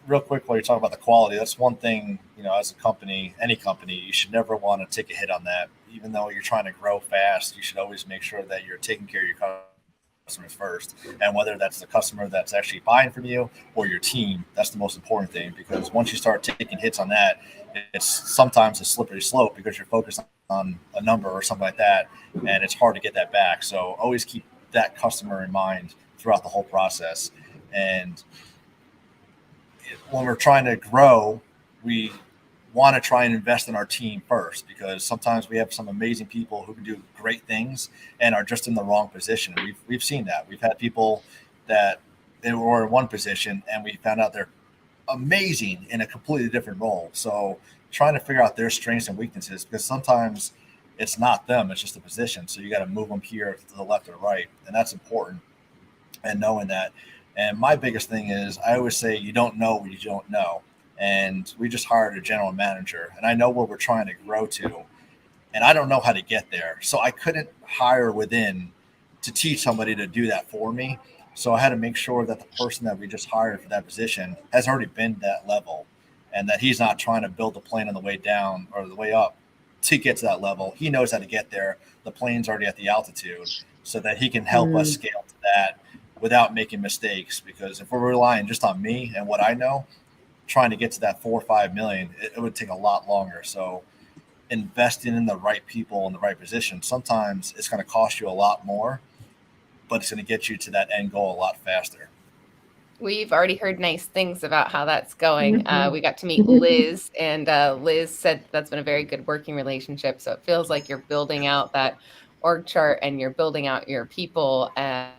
real quick, while you're talking about the quality, that's one thing, as a company, any company, you should never want to take a hit on that. Even though you're trying to grow fast, you should always make sure that you're taking care of your customers first. And whether that's the customer that's actually buying from you or your team, that's the most important thing, because once you start taking hits on that, it's sometimes a slippery slope because you're focused on a number or something like that, and it's hard to get that back. So always keep that customer in mind throughout the whole process. And when we're trying to grow, we want to try and invest in our team first, because sometimes we have some amazing people who can do great things and are just in the wrong position. We've seen that. We've had people that they were in one position and we found out they're amazing in a completely different role. So trying to figure out their strengths and weaknesses, because sometimes it's not them, it's just a position. So you got to move them here to the left or right. And that's important. And knowing that. And my biggest thing is I always say you don't know what you don't know. And we just hired a general manager, and I know where we're trying to grow to, and I don't know how to get there. So I couldn't hire within to teach somebody to do that for me. So I had to make sure that the person that we just hired for that position has already been that level, and that he's not trying to build the plane on the way down or the way up to get to that level. He knows how to get there. The plane's already at the altitude, so that he can help us scale to that without making mistakes. Because if we're relying just on me and what I know, trying to get to that 4 or 5 million, it would take a lot longer. So investing in the right people in the right position, sometimes it's going to cost you a lot more, but it's going to get you to that end goal a lot faster. We've already heard nice things about how that's going. We got to meet Liz, and Liz said that's been a very good working relationship. So it feels like you're building out that org chart and you're building out your people. And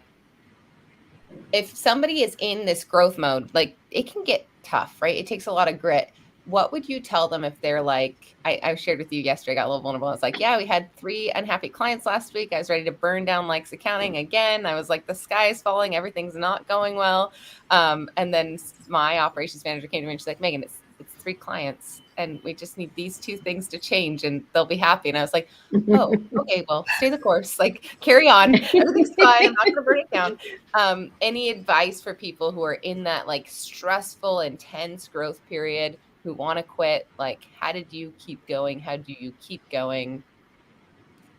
if somebody is in this growth mode, like, it can get tough, right? It takes a lot of grit. What would you tell them if they're like, I shared with you yesterday, I got a little vulnerable. I was like, yeah, we had 3 unhappy clients last week. I was ready to burn down Likes Accounting again. I was like, the sky is falling. Everything's not going well. And then my operations manager came to me and she's like, Megan, it's 3 clients and we just need these 2 things to change and they'll be happy. And I was like, oh, okay, well, stay the course, like carry on. Everything's fine. I'm not going to burn it down. Any advice for people who are in that like stressful, intense growth period, who want to quit? Like, how did you keep going? How do you keep going?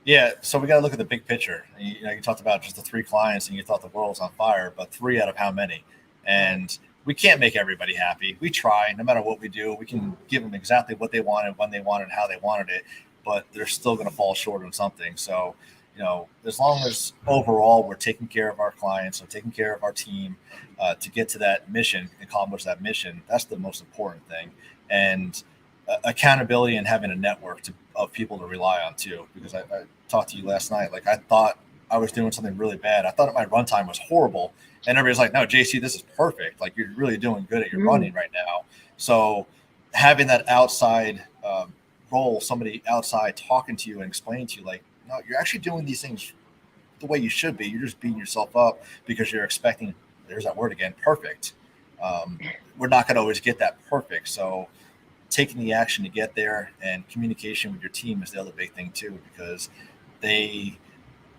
Yeah, so we got to look at the big picture. You talked about just the 3 clients, and you thought the world was on fire, but 3 out of how many? And we can't make everybody happy. We try, no matter what we do. We can give them exactly what they wanted, when they wanted, how they wanted it, but they're still going to fall short on something. So, as long as overall we're taking care of our clients, or taking care of our team, to get to that mission, accomplish that mission, that's the most important thing. And accountability and having a network of people to rely on too. Because I talked to you last night. Like, I thought I was doing something really bad. I thought my runtime was horrible, and everybody's like, "No, JC, this is perfect. Like, you're really doing good at your running right now." So having that outside role, somebody outside talking to you and explaining to you, like, "No, you're actually doing these things the way you should be. You're just beating yourself up because you're expecting." There's that word again, perfect. We're not going to always get that perfect. So taking the action to get there, and communication with your team is the other big thing too, because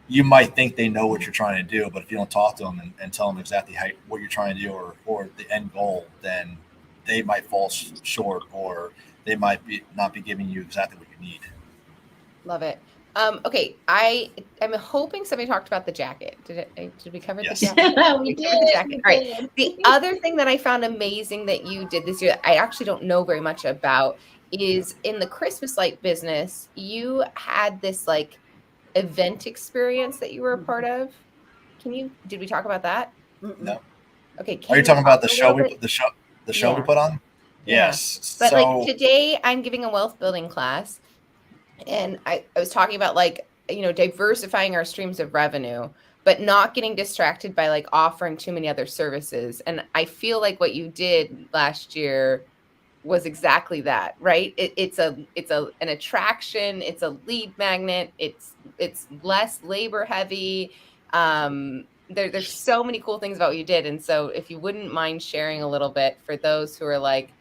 you might think they know what you're trying to do, but if you don't talk to them and tell them exactly what you're trying to do, or the end goal, then they might fall short, or they might not be giving you exactly what you need. Love it. Okay, I'm hoping somebody talked about the jacket. Did we cover Yes. the jacket? We covered the jacket. did. All right. The other thing that I found amazing that you did this year, I actually don't know very much about, is in the Christmas light business, you had this like event experience that you were a part of. Did we talk about that? No. Okay. Are you talking about the talk a show little bit? the show we Yeah. put on? Yeah. Yes. But So like today I'm giving a wealth building class, and I was talking about like, diversifying our streams of revenue, but not getting distracted by like offering too many other services. And I feel like what you did last year was exactly that, right? It's an attraction, it's a lead magnet, it's less labor heavy. There's so many cool things about what you did. And so if you wouldn't mind sharing a little bit for those who are like,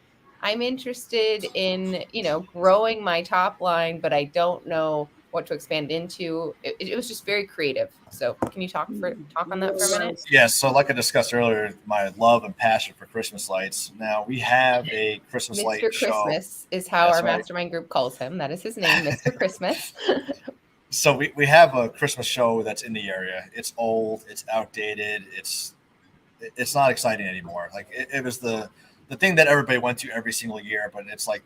I'm interested in, growing my top line, but I don't know what to expand into. It was just very creative. So can you talk on that for a minute? yes, so like I discussed earlier, my love and passion for Christmas lights. Now we have a Christmas light Mr. show. Christmas is how That's our right. mastermind group calls him. That is his name, Mr. Christmas. So we have a Christmas show that's in the area. It's old, it's outdated, it's not exciting anymore. Like, it was the thing that everybody went to every single year, but it's like,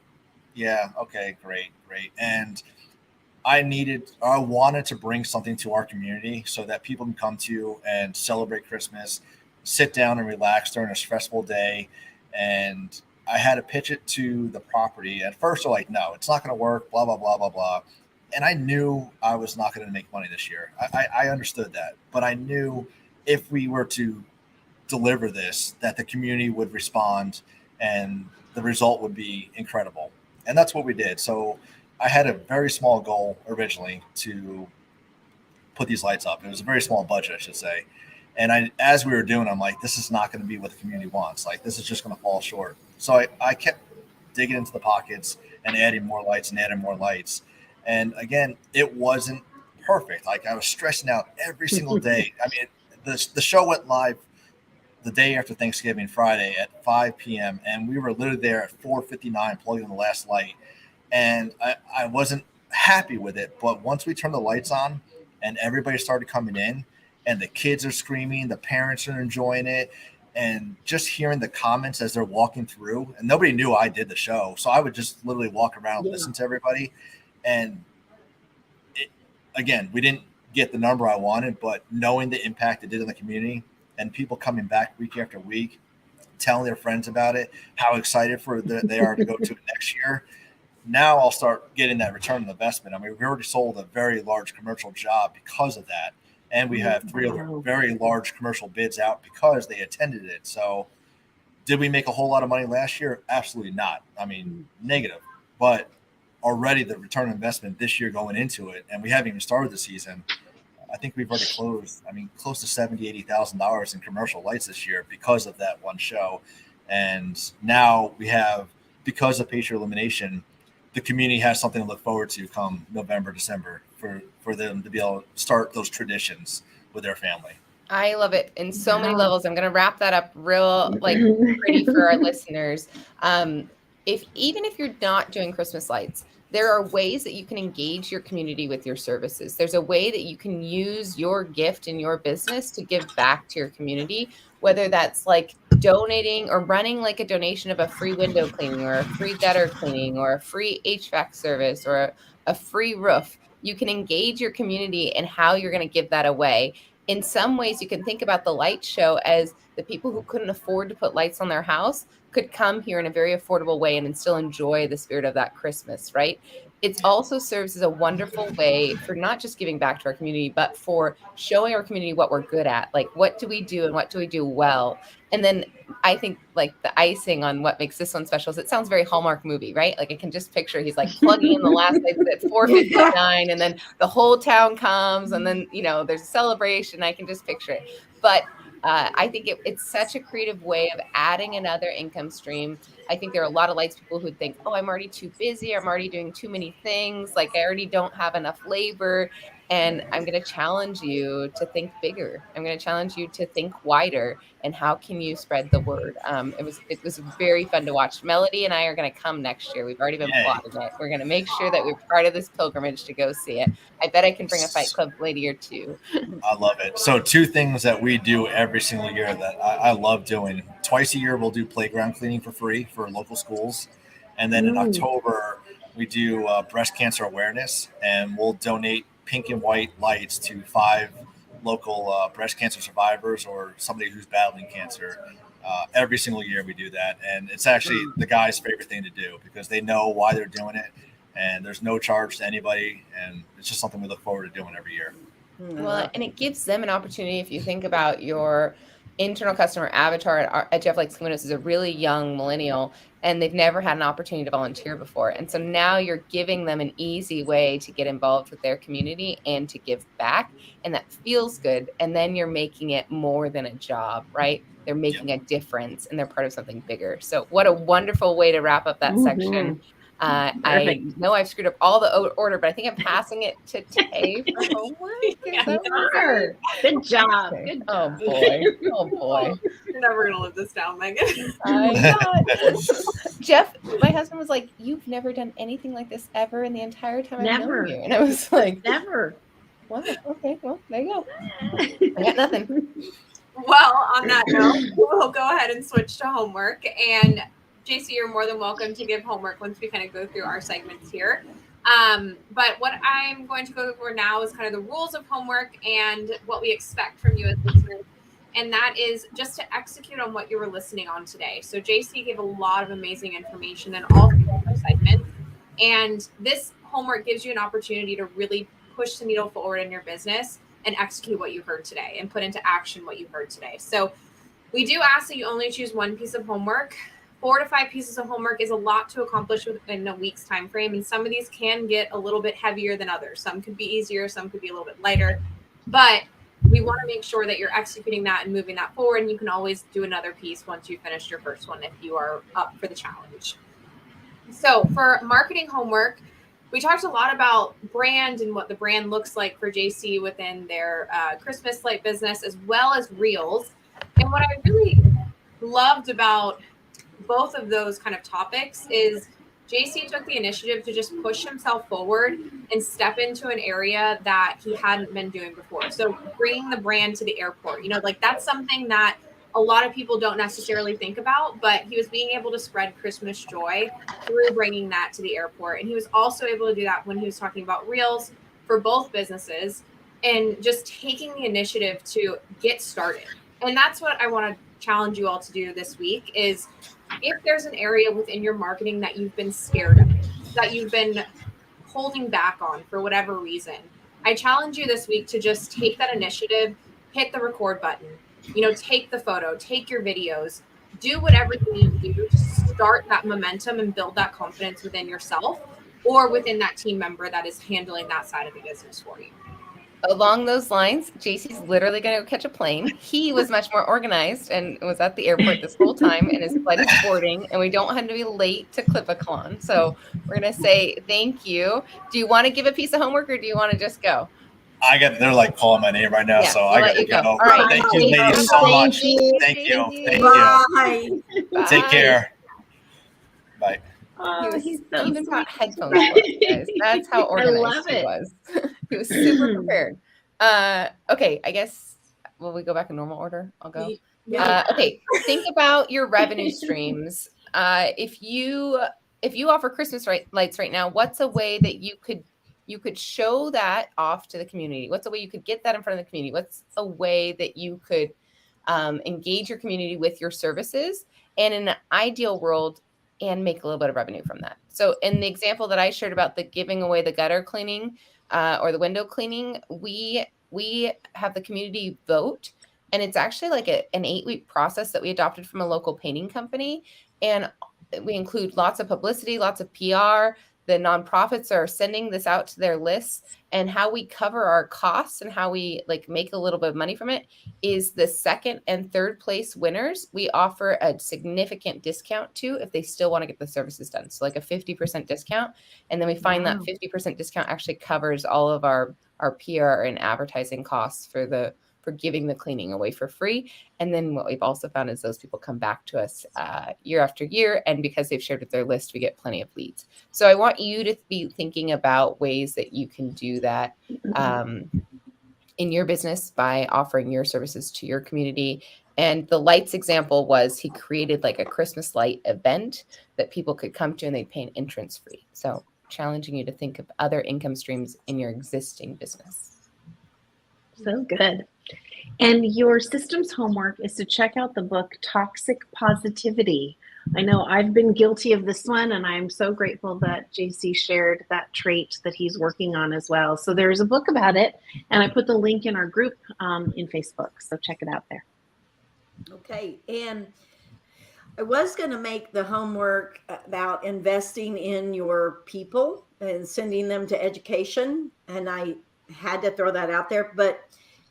yeah, okay, great. And I wanted to bring something to our community so that people can come to and celebrate Christmas, sit down and relax during a stressful day. And I had to pitch it to the property. At first, they're like, no, it's not going to work, blah, blah, blah, blah, blah. And I knew I was not going to make money this year. I understood that. But I knew if we were to deliver this, that the community would respond and the result would be incredible. And that's what we did. So I had a very small goal originally to put these lights up. It was a very small budget, I should say. And as we were doing, I'm like, this is not going to be what the community wants. Like, this is just going to fall short. So I kept digging into the pockets and adding more lights and adding more lights. And again, it wasn't perfect. Like, I was stressing out every single day. I mean, the show went live the day after Thanksgiving, Friday at 5 p.m. And we were literally there at 4:59 plugging in the last light. And I wasn't happy with it. But once we turned the lights on and everybody started coming in and the kids are screaming, the parents are enjoying it, and just hearing the comments as they're walking through, and nobody knew I did the show. So I would just literally walk around and listen to everybody. And again, we didn't get the number I wanted, but knowing the impact it did in the community and people coming back week after week, telling their friends about it, how excited they are to go to it next year. Now I'll start getting that return on investment. I mean, we already sold a very large commercial job because of that. And we have 3 other very large commercial bids out because they attended it. So did we make a whole lot of money last year? Absolutely not. I mean, negative. But already the return on investment this year going into it, and we haven't even started the season, I think we've already closed, close to $70,000, $80,000 in commercial lights this year because of that one show. And now we have, because of Patriot Elimination, the community has something to look forward to come November, December for them to be able to start those traditions with their family. I love it in so many levels. I'm going to wrap that up real pretty for our listeners. Even if you're not doing Christmas lights, there are ways that you can engage your community with your services. There's a way that you can use your gift in your business to give back to your community, whether that's like donating or running like a donation of a free window cleaning or a free gutter cleaning or a free HVAC service or a free roof. You can engage your community and how you're going to give that away. In some ways, you can think about the light show as the people who couldn't afford to put lights on their house could come here in a very affordable way and still enjoy the spirit of that Christmas, right? It also serves as a wonderful way for not just giving back to our community, but for showing our community what we're good at. Like, what do we do and what do we do well? And then I think like the icing on what makes this one special is it sounds very Hallmark movie, right? Like I can just picture he's like plugging in the last lights at 4:59 and then the whole town comes and then, you know, there's a celebration. I can just picture it. But I think it's such a creative way of adding another income stream. I think there are a lot of lights people who think, oh, I'm already too busy. I'm already doing too many things. Like I already don't have enough labor. And I'm going to challenge you to think bigger. I'm going to challenge you to think wider. And how can you spread the word? It was very fun to watch. Melody and I are going to come next year. We've already been plotting it. We're going to make sure that we're part of this pilgrimage to go see it. I bet I can bring a Fight Club lady or two. I love it. So 2 things that we do every single year that I love doing. Twice a year, we'll do playground cleaning for free for local schools. And then in October, we do breast cancer awareness, and we'll donate pink and white lights to 5 local breast cancer survivors or somebody who's battling cancer. Every single year we do that. And it's actually the guys' favorite thing to do because they know why they're doing it. And there's no charge to anybody. And it's just something we look forward to doing every year. Well, and it gives them an opportunity. If you think about your internal customer avatar at Jeff Likes Caminos is a really young millennial, and they've never had an opportunity to volunteer before. And so now you're giving them an easy way to get involved with their community and to give back. And that feels good. And then you're making it more than a job, right? They're making a difference and they're part of something bigger. So what a wonderful way to wrap up that section. I know I've screwed up all the order, but I think I'm passing it to Tay for homework. Good job. Okay. Good Oh job. boy. Oh boy. You're never gonna live this down, Megan. I'm not. Jeff, my husband was like, "You've never done anything like this ever in the entire time I've known you," and I was like, Never. "Wow, okay, well, there you go. I got nothing." Well, on that note, we'll go ahead and switch to homework. And JC, you're more than welcome to give homework once we kind of go through our segments here. But what I'm going to go over now is kind of the rules of homework and what we expect from you as listeners. And that is just to execute on what you were listening on today. So JC gave a lot of amazing information in all three of our segments. And this homework gives you an opportunity to really push the needle forward in your business and execute what you heard today and put into action what you heard today. So we do ask that you only choose one piece of homework. 4 to 5 pieces of homework is a lot to accomplish within a week's time frame. And some of these can get a little bit heavier than others. Some could be easier, some could be a little bit lighter. But we want to make sure that you're executing that and moving that forward. And you can always do another piece once you finished your first one if you are up for the challenge. So for marketing homework, we talked a lot about brand and what the brand looks like for JC within their Christmas light business, as well as Reels. And what I really loved about both of those kind of topics is JC took the initiative to just push himself forward and step into an area that he hadn't been doing before. So bringing the brand to the airport, you know, like that's something that a lot of people don't necessarily think about, but he was being able to spread Christmas joy through bringing that to the airport. And he was also able to do that when he was talking about Reels for both businesses and just taking the initiative to get started. And that's what I want to challenge you all to do this week is if there's an area within your marketing that you've been scared of, that you've been holding back on for whatever reason, I challenge you this week to just take that initiative, hit the record button, you know, take the photo, take your videos, do whatever you need to do to start that momentum and build that confidence within yourself or within that team member that is handling that side of the business for you. Along those lines, JC's literally going to go catch a plane. He was much more organized and was at the airport this whole time, and his flight is boarding, and we don't want him to be late to Clip-a-Con. So we're going to say thank you. Do you want to give a piece of homework, or do you want to just go? They're like calling my name right now, Yeah, so we'll I let got to you go. go. All right. Thank you, ladies, so much. Thank you. Thank you. Bye. Take care. Bye. Oh, he's so he even sweet. brought headphones for us, guys. That's how I organized love he it. was. He was super prepared. Okay, I guess will we go back in normal order? I'll go. Yeah. Okay, think about your revenue streams. If you offer Christmas lights right now, what's a way that you could show that off to the community? What's a way you could get that in front of the community? What's a way that you could engage your community with your services? And in an ideal world, and make a little bit of revenue from that. So in the example that I shared about the giving away the gutter cleaning or the window cleaning, we have the community vote, and it's actually like an 8-week process that we adopted from a local painting company. And we include lots of publicity, lots of PR. The nonprofits are sending this out to their lists, and how we cover our costs and how we like make a little bit of money from it is the second and third place winners. We offer a significant discount to if they still want to get the services done. So like a 50% discount. And then we find that 50% discount actually covers all of our PR and advertising costs for giving the cleaning away for free. And then what we've also found is those people come back to us year after year. And because they've shared with their list, we get plenty of leads. So I want you to be thinking about ways that you can do that in your business by offering your services to your community. And the lights example was he created like a Christmas light event that people could come to and they'd pay an entrance fee. So challenging you to think of other income streams in your existing business. So good. And your systems homework is to check out the book Toxic Positivity. I know I've been guilty of this one, and I'm so grateful that JC shared that trait that he's working on as well. So there's a book about it, and I put the link in our group in Facebook. So check it out there. Okay. And I was going to make the homework about investing in your people and sending them to education. And I had to throw that out there. But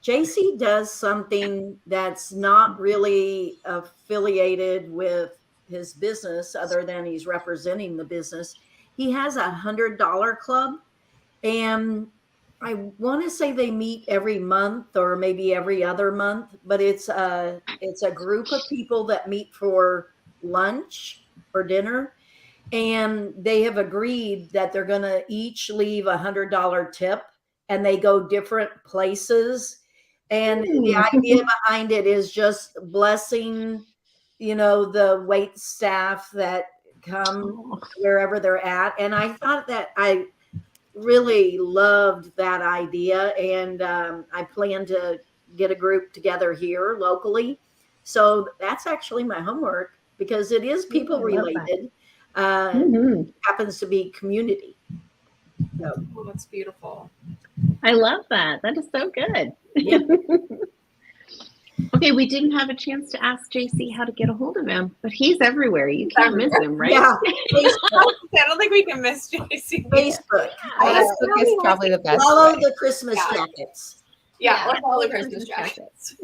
JC does something that's not really affiliated with his business other than he's representing the business. He has $100 club, and I want to say they meet every month or maybe every other month, but it's a group of people that meet for lunch or dinner, and they have agreed that they're going to each leave $100 tip, and they go different places. And the idea behind it is just blessing, the wait staff that come wherever they're at. And I thought that I really loved that idea. And I plan to get a group together here locally. So that's actually my homework because it is people related. Happens to be community. So. Oh, that's beautiful. I love that. That is so good. Yeah. Okay, we didn't have a chance to ask JC how to get a hold of him, but he's everywhere. You can't miss him, right? Yeah. I don't think we can miss JC. Facebook. Facebook is probably the best. Follow way. the Christmas jackets. Yeah, let's follow the Christmas jackets.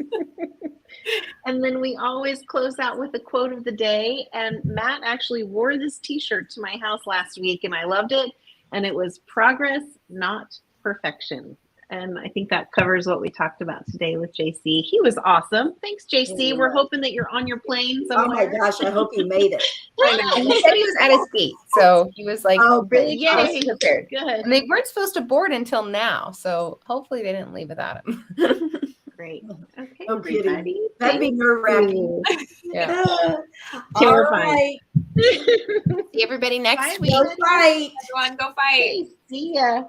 And then we always close out with a quote of the day. And Matt actually wore this t-shirt to my house last week, and I loved it. And it was progress, not perfection. And I think that covers what we talked about today with JC. He was awesome. Thanks, JC. We're hoping that you're on your plane somewhere. Oh my gosh, I hope you made it. And he said he was at his gate. So he was like, really Yay. prepared. Good. And they weren't supposed to board until now. So hopefully they didn't leave without him. Great. Okay, No kidding. everybody. That'd be nerve-wracking. Yeah. Terrifying. All right. See everybody next week. Go fight. Everyone, go fight. See ya.